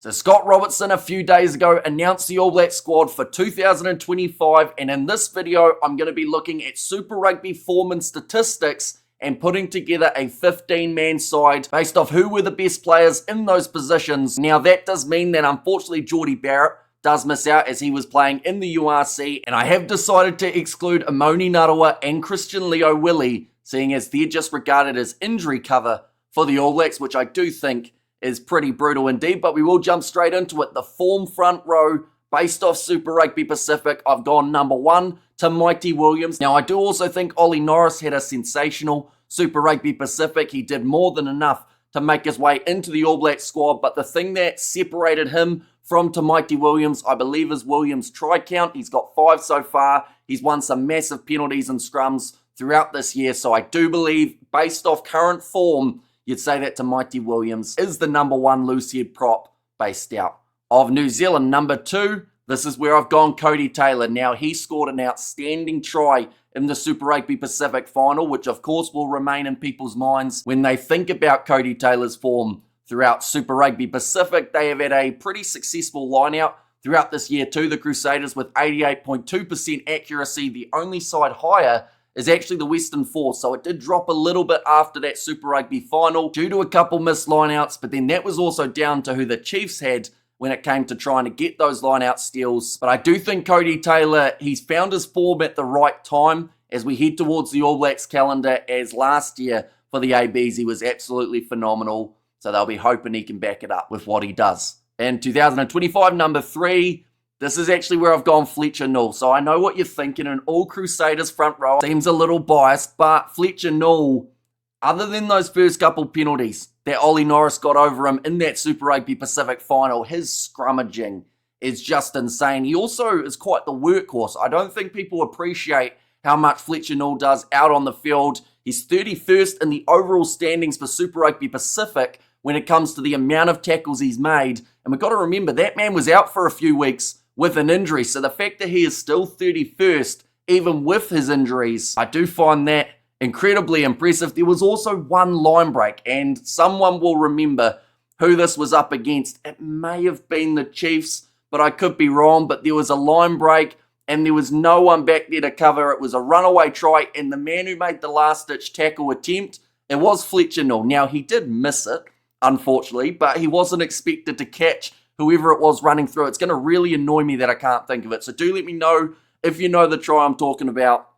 So Scott Robertson a few days ago announced the All Black squad for 2025, and in this video I'm going to be looking at Super Rugby form and statistics and putting together a 15-man side based off who were the best players in those positions. Now that does mean that unfortunately Geordie Barrett does miss out as he was playing in the URC, and I have decided to exclude Amoni Narawa and Christian Leo Willie, seeing as they're just regarded as injury cover for the All Blacks, which I do think is pretty brutal indeed, but we will jump straight into it. The form front row based off Super Rugby Pacific, I've gone number 1 to Mighty Williams. Now I do also think Ollie Norris had a sensational Super Rugby Pacific. He did more than enough to make his way into the All Black squad, but the thing that separated him from Mighty Williams, I believe, is Williams' try count. He's got 5 so far. He's won some massive penalties and scrums throughout this year, so I do believe, based off current form, you'd say that Mighty Williams is the number 1 loose-head prop based out of New Zealand. Number 2, this is where I've gone Cody Taylor. Now, he scored an outstanding try in the Super Rugby Pacific final, which of course will remain in people's minds when they think about Cody Taylor's form throughout Super Rugby Pacific. They have had a pretty successful line-out throughout this year too. The Crusaders with 88.2% accuracy. The only side higher is actually the Western Force, so it did drop a little bit after that Super Rugby final due to a couple missed lineouts, but then that was also down to who the Chiefs had when it came to trying to get those lineout steals. But I do think Cody Taylor, he's found his form at the right time as we head towards the All Blacks calendar, as last year for the ABs he was absolutely phenomenal, so they'll be hoping he can back it up with what he does. In 2025, number 3, this is actually where I've gone Fletcher Null. So I know what you're thinking, an all Crusaders front row seems a little biased, but Fletcher Null, other than those first couple penalties that Ollie Norris got over him in that Super Rugby Pacific final, his scrummaging is just insane. He also is quite the workhorse. I don't think people appreciate how much Fletcher Null does out on the field. He's 31st in the overall standings for Super Rugby Pacific when it comes to the amount of tackles he's made. And we've got to remember, that man was out for a few weeks with an injury. So the fact that he is still 31st, even with his injuries, I do find that incredibly impressive. There was also one line break, and someone will remember who this was up against. It may have been the Chiefs, but I could be wrong. But there was a line break, and there was no one back there to cover. It was a runaway try, and the man who made the last-ditch tackle attempt, it was Fletcher Null. Now, he did miss it, unfortunately, but he wasn't expected to catch whoever it was running through. It's going to really annoy me that I can't think of it. So do let me know if you know the try I'm talking about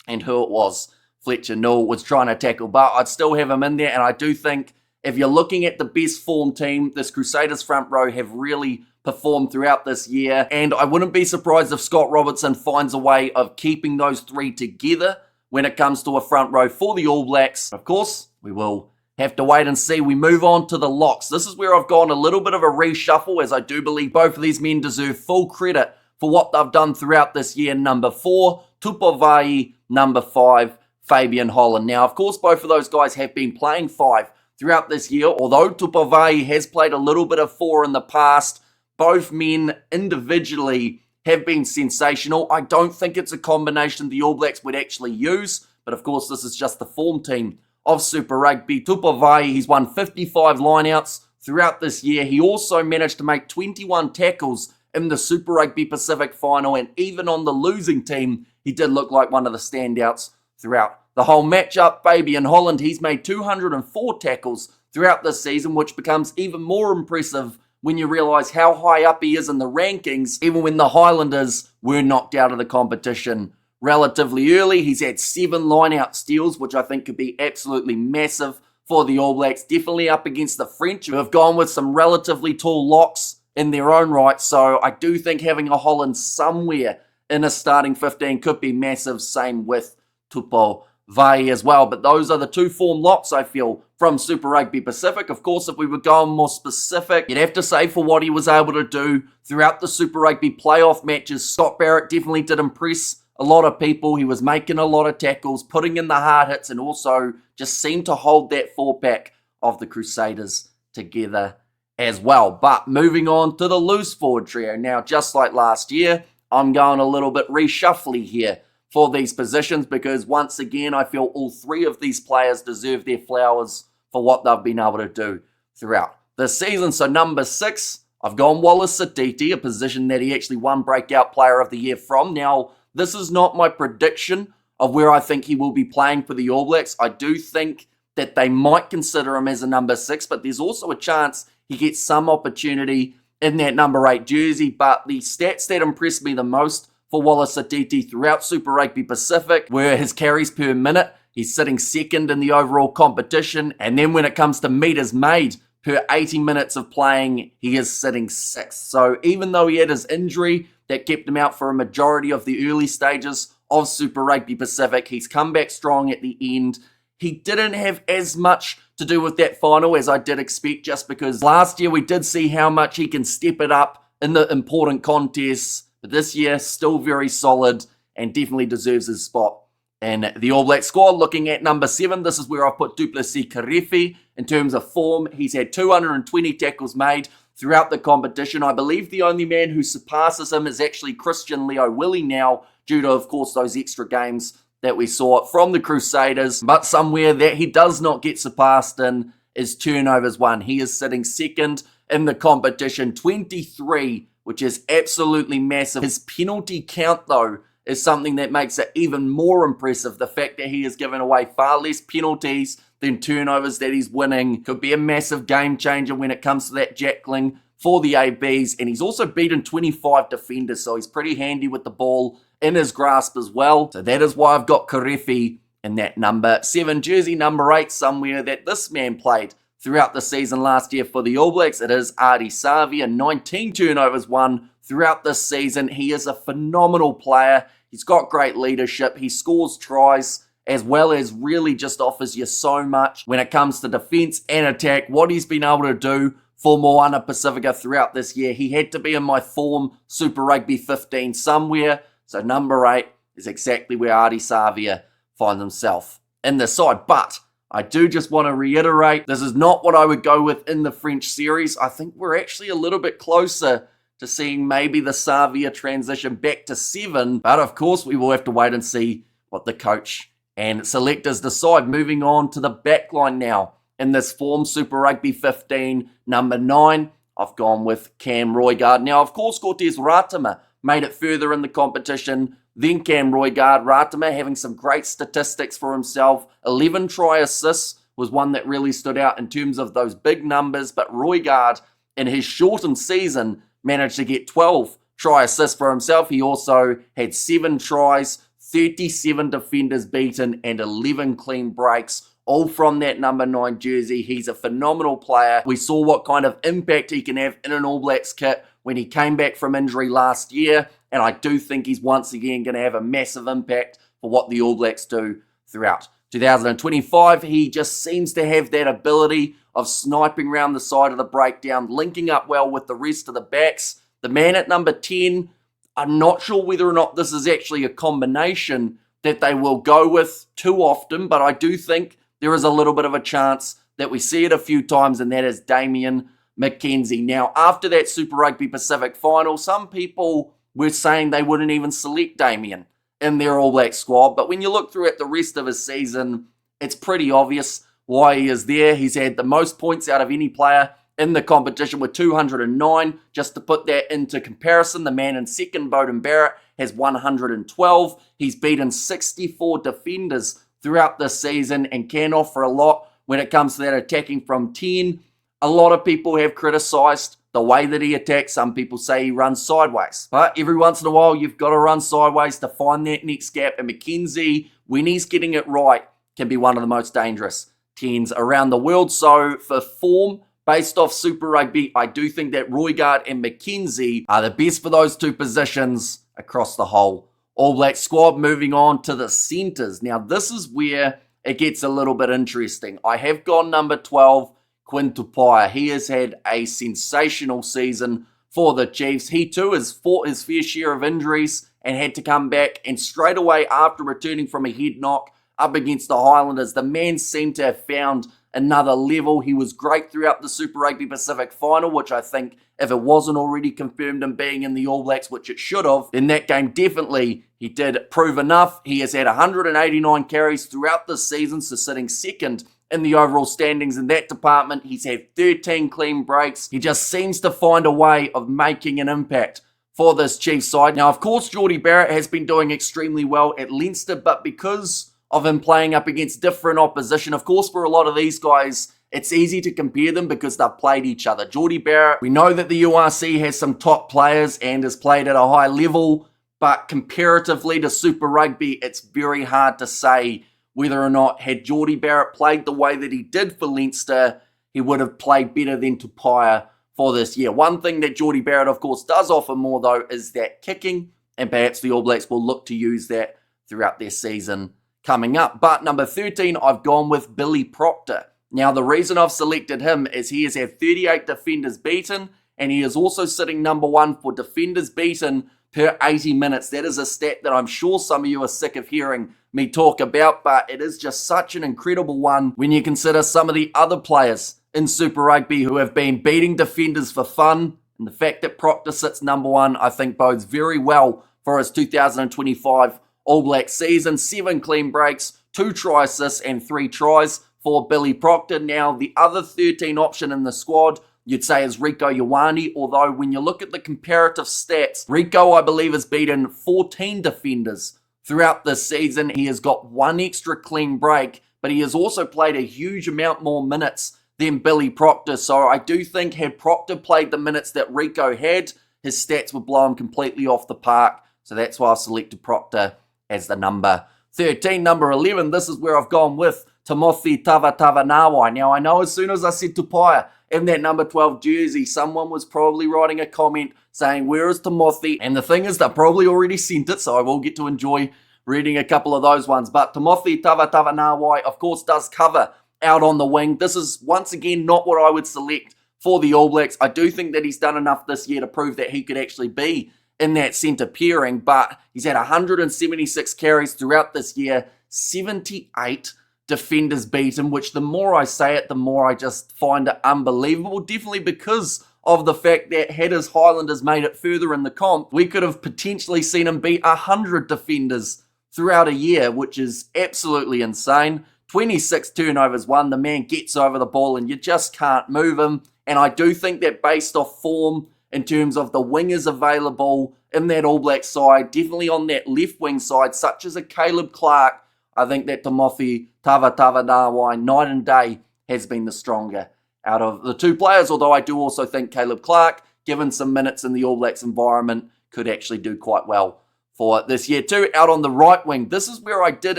and who it was Fletcher Null was trying to tackle. But I'd still have him in there, and I do think if you're looking at the best form team, this Crusaders front row have really performed throughout this year, and I wouldn't be surprised if Scott Robertson finds a way of keeping those 3 together when it comes to a front row for the All Blacks. Of course, we will have to wait and see. We move on to the locks. This is where I've gone a little bit of a reshuffle, as I do believe both of these men deserve full credit for what they've done throughout this year. Number 4, Tupovai. Number 5, Fabian Holland. Now, of course, both of those guys have been playing 5 throughout this year, although Tupovai has played a little bit of 4 in the past. Both men individually have been sensational. I don't think it's a combination the All Blacks would actually use, but of course, this is just the form team of Super Rugby. Tupovai, he's won 55 lineouts throughout this year. He also managed to make 21 tackles in the Super Rugby Pacific final, and even on the losing team, he did look like one of the standouts throughout the whole matchup. Fabian Holland, he's made 204 tackles throughout this season, which becomes even more impressive when you realise how high up he is in the rankings, even when the Highlanders were knocked out of the competition relatively early. He's had 7 line-out steals, which I think could be absolutely massive for the All Blacks. Definitely up against the French, who have gone with some relatively tall locks in their own right. So I do think having a Holland somewhere in a starting 15 could be massive. Same with Tupovai as well. But those are the 2 form locks, I feel, from Super Rugby Pacific. Of course, if we were going more specific, you'd have to say for what he was able to do throughout the Super Rugby playoff matches, Scott Barrett definitely did impress a lot of people. He was making a lot of tackles, putting in the hard hits, and also just seemed to hold that 4-pack of the Crusaders together as well. But moving on to the loose forward trio. Now, just like last year, I'm going a little bit reshuffly here for these positions because, once again, I feel all 3 of these players deserve their flowers for what they've been able to do throughout this season. So number 6, I've gone Wallace Satiti, a position that he actually won Breakout Player of the Year from. Now, this is not my prediction of where I think he will be playing for the All Blacks. I do think that they might consider him as a number 6, but there's also a chance he gets some opportunity in that number 8 jersey. But the stats that impressed me the most for Wallace Satiti throughout Super Rugby Pacific were his carries per minute. He's sitting second in the overall competition. And then when it comes to meters made per 80 minutes of playing, he is sitting 6th. So even though he had his injury that kept him out for a majority of the early stages of Super Rugby Pacific, he's come back strong at the end. He didn't have as much to do with that final as I did expect, just because last year we did see how much he can step it up in the important contests. But this year, still very solid and definitely deserves his spot in the All Black squad. Looking at number 7, this is where I've put Duplessis Karefi in terms of form. He's had 220 tackles made throughout the competition. I believe the only man who surpasses him is actually Christian Leo Willie now, due to, of course, those extra games that we saw from the Crusaders. But somewhere that he does not get surpassed in is turnovers won. He is sitting second in the competition, 23, which is absolutely massive. His penalty count, though, is something that makes it even more impressive. The fact that he has given away far less penalties than turnovers that he's winning could be a massive game changer when it comes to that jackling for the ABs. And he's also beaten 25 defenders, so he's pretty handy with the ball in his grasp as well. So that is why I've got Karefi in that number 7 jersey. Number 8, somewhere that this man played throughout the season last year for the All Blacks. It is Ardie Savea, 19 turnovers won throughout this season. He is a phenomenal player. He's got great leadership. He scores tries, as well as really just offers you so much when it comes to defense and attack. What he's been able to do for Moana Pacifica throughout this year, he had to be in my form Super Rugby 15 somewhere. So number 8 is exactly where Ardie Savea finds himself in the side. But I do just want to reiterate, this is not what I would go with in the French series. I think we're actually a little bit closer to seeing maybe the Savea transition back to 7. But of course, we will have to wait and see what the coach and selectors decide. Moving on to the backline now. In this form, Super Rugby 15, number 9, I've gone with Cam Roigard. Now, of course, Cortez Ratama made it further in the competition than Cam Roigard. Ratama having some great statistics for himself. 11 try assists was one that really stood out in terms of those big numbers. But Roigard, in his shortened season, managed to get 12 try assists for himself. He also had 7 tries, 37 defenders beaten, and 11 clean breaks, all from that number 9 jersey. He's a phenomenal player. We saw what kind of impact he can have in an All Blacks kit when he came back from injury last year, and I do think he's once again going to have a massive impact for what the All Blacks do throughout 2025. He just seems to have that ability of sniping around the side of the breakdown, linking up well with the rest of the backs. The man at number 10, I'm not sure whether or not this is actually a combination that they will go with too often, but I do think there is a little bit of a chance that we see it a few times, and that is Damian McKenzie. Now, after that Super Rugby Pacific final, some people were saying they wouldn't even select Damian in their All Black squad, but when you look through at the rest of his season, it's pretty obvious why he is there. He's had the most points out of any player in the competition with 209. Just to put that into comparison, the man in second, Beauden Barrett, has 112. He's beaten 64 defenders throughout this season and can offer a lot when it comes to that attacking from 10. A lot of people have criticised the way that he attacks. Some people say he runs sideways. But every once in a while, you've got to run sideways to find that next gap. And McKenzie, when he's getting it right, can be one of the most dangerous 10s around the world. So for form, based off Super Rugby, I do think that Roigard and McKenzie are the best for those two positions across the whole All Black squad. Moving on to the centres. Now, this is where it gets a little bit interesting. I have gone number 12, Quinn Tupaia. He has had a sensational season for the Chiefs. He too has fought his fair share of injuries and had to come back, and straight away after returning from a head knock up against the Highlanders, the man seemed to have found another level. He was great throughout the Super Rugby Pacific final, which I think if it wasn't already confirmed him being in the All Blacks, which it should have, in that game definitely he did prove enough. He has had 189 carries throughout this season, so sitting second in the overall standings in that department. He's had 13 clean breaks. He just seems to find a way of making an impact for this Chiefs side. Now, of course, Jordie Barrett has been doing extremely well at Leinster, but because of him playing up against different opposition, of course, for a lot of these guys, it's easy to compare them because they've played each other. Jordie Barrett, we know that the URC has some top players and has played at a high level, but comparatively to Super Rugby, it's very hard to say whether or not had Jordie Barrett played the way that he did for Leinster, he would have played better than Tupaia for this year. One thing that Jordie Barrett, of course, does offer more, though, is that kicking, and perhaps the All Blacks will look to use that throughout their season coming up. But number 13, I've gone with Billy Proctor. Now, the reason I've selected him is he has had 38 defenders beaten, and he is also sitting number 1 for defenders beaten per 80 minutes. That is a stat that I'm sure some of you are sick of hearing me talk about, but it is just such an incredible one when you consider some of the other players in Super Rugby who have been beating defenders for fun. And the fact that Proctor sits number 1, I think bodes very well for his 2025 All Black season. 7 clean breaks, 2 try assists, and 3 tries for Billy Proctor. Now, the other 13 option in the squad, you'd say, is Rieko Ioane, although when you look at the comparative stats, Rieko, I believe, has beaten 14 defenders throughout this season. He has got 1 extra clean break, but he has also played a huge amount more minutes than Billy Proctor. So I do think had Proctor played the minutes that Rieko had, his stats would blow him completely off the park. So that's why I selected Proctor as the number 13. Number 11, this is where I've gone with Timothy Tavatavanawai. Now, I know as soon as I said Tupaia in that number 12 jersey, someone was probably writing a comment saying, where is Timothy? And the thing is, they probably already sent it, so I will get to enjoy reading a couple of those ones. But Timothy Tavatavanawai, of course, does cover out on the wing. This is, once again, not what I would select for the All Blacks. I do think that he's done enough this year to prove that he could actually be in that centre pairing, but he's had 176 carries throughout this year, 78 defenders beaten, which the more I say it, the more I just find it unbelievable. Definitely because of the fact that had his Highlanders made it further in the comp, we could have potentially seen him beat 100 defenders throughout a year, which is absolutely insane. 26 turnovers won. The man gets over the ball and you just can't move him. And I do think that based off form, in terms of the wingers available in that All Black side, definitely on that left wing side, such as a Caleb Clark, I think that Timothy Tavatavanawai, night and day, has been the stronger out of the 2 players, although I do also think Caleb Clark, given some minutes in the All Blacks environment, could actually do quite well for this year too. Out on the right wing, this is where I did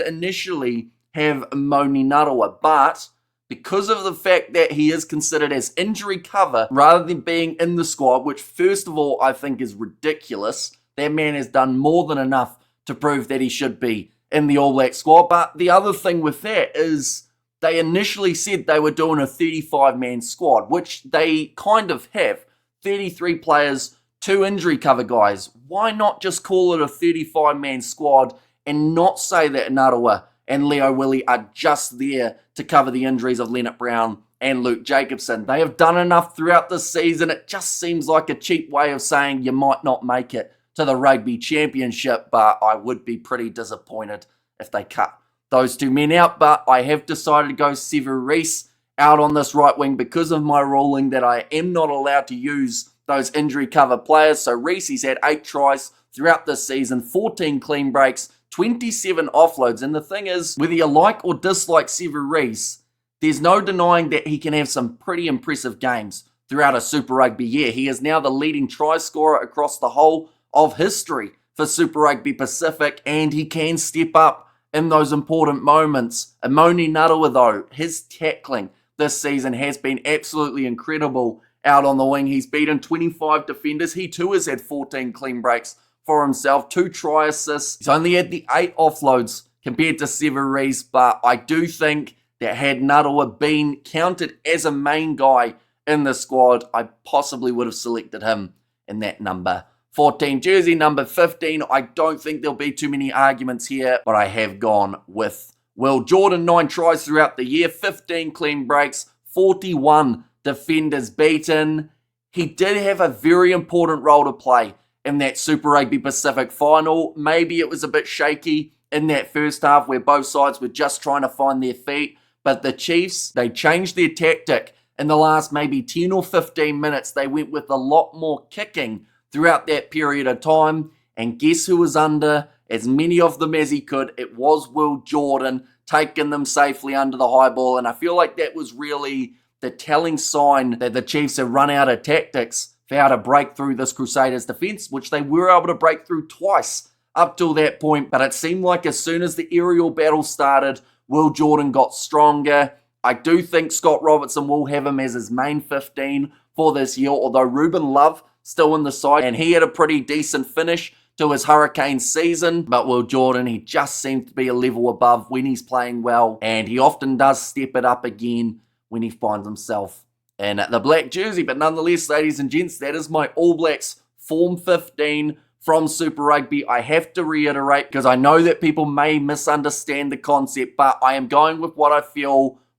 initially have Moni Narawa, but because of the fact that he is considered as injury cover rather than being in the squad, which first of all I think is ridiculous, that man has done more than enough to prove that he should be in the All Black squad. But the other thing with that is they initially said they were doing a 35-man squad, which they kind of have. 33 players, 2 injury cover guys. Why not just call it a 35-man squad and not say that Narawa and Leo Willie are just there to cover the injuries of Leonard Brown and Luke Jacobson? They have done enough throughout this season. It just seems like a cheap way of saying you might not make it to the Rugby Championship, but I would be pretty disappointed if they cut those 2 men out. But I have decided to go Sevu Reece out on this right wing because of my ruling that I am not allowed to use those injury cover players. So Reece, he's had 8 tries throughout this season, 14 clean breaks, 27 offloads. And the thing is, whether you like or dislike Sevu Reece, there's no denying that he can have some pretty impressive games throughout a Super Rugby year. He is now the leading try scorer across the whole of history for Super Rugby Pacific, and he can step up in those important moments. Moni Narawa, though, his tackling this season has been absolutely incredible out on the wing. He's beaten 25 defenders. He too has had 14 clean breaks for himself, 2 try assists. He's only had the 8 offloads compared to Sevu Reece, but I do think that had Narawa been counted as a main guy in the squad, I possibly would have selected him in that number 14 jersey. Number 15, I don't think there'll be too many arguments here, but I have gone with Will Jordan. 9 tries throughout the year, 15 clean breaks, 41 defenders beaten. He did have a very important role to play in that Super Rugby Pacific final. Maybe it was a bit shaky in that first half where both sides were just trying to find their feet, But the Chiefs, they changed their tactic. In the last maybe 10 or 15 minutes, they went with a lot more kicking throughout that period of time. And guess who was under as many of them as he could? It was Will Jordan, taking them safely under the high ball. And I feel like that was really the telling sign that the Chiefs had run out of tactics for how to break through this Crusaders defense, which they were able to break through twice up till that point. But it seemed like as soon as the aerial battle started, Will Jordan got stronger. I do think Scott Robertson will have him as his main 15 for this year, although Ruben Love still in the side, and he had a pretty decent finish to his Hurricanes season. But Will Jordan, he just seems to be a level above when he's playing well, and he often does step it up again when he finds himself in the black jersey. But nonetheless, ladies and gents, that is my All Blacks Form 15 from Super Rugby. I have to reiterate, because I know that people may misunderstand the concept, but I am going with what I feel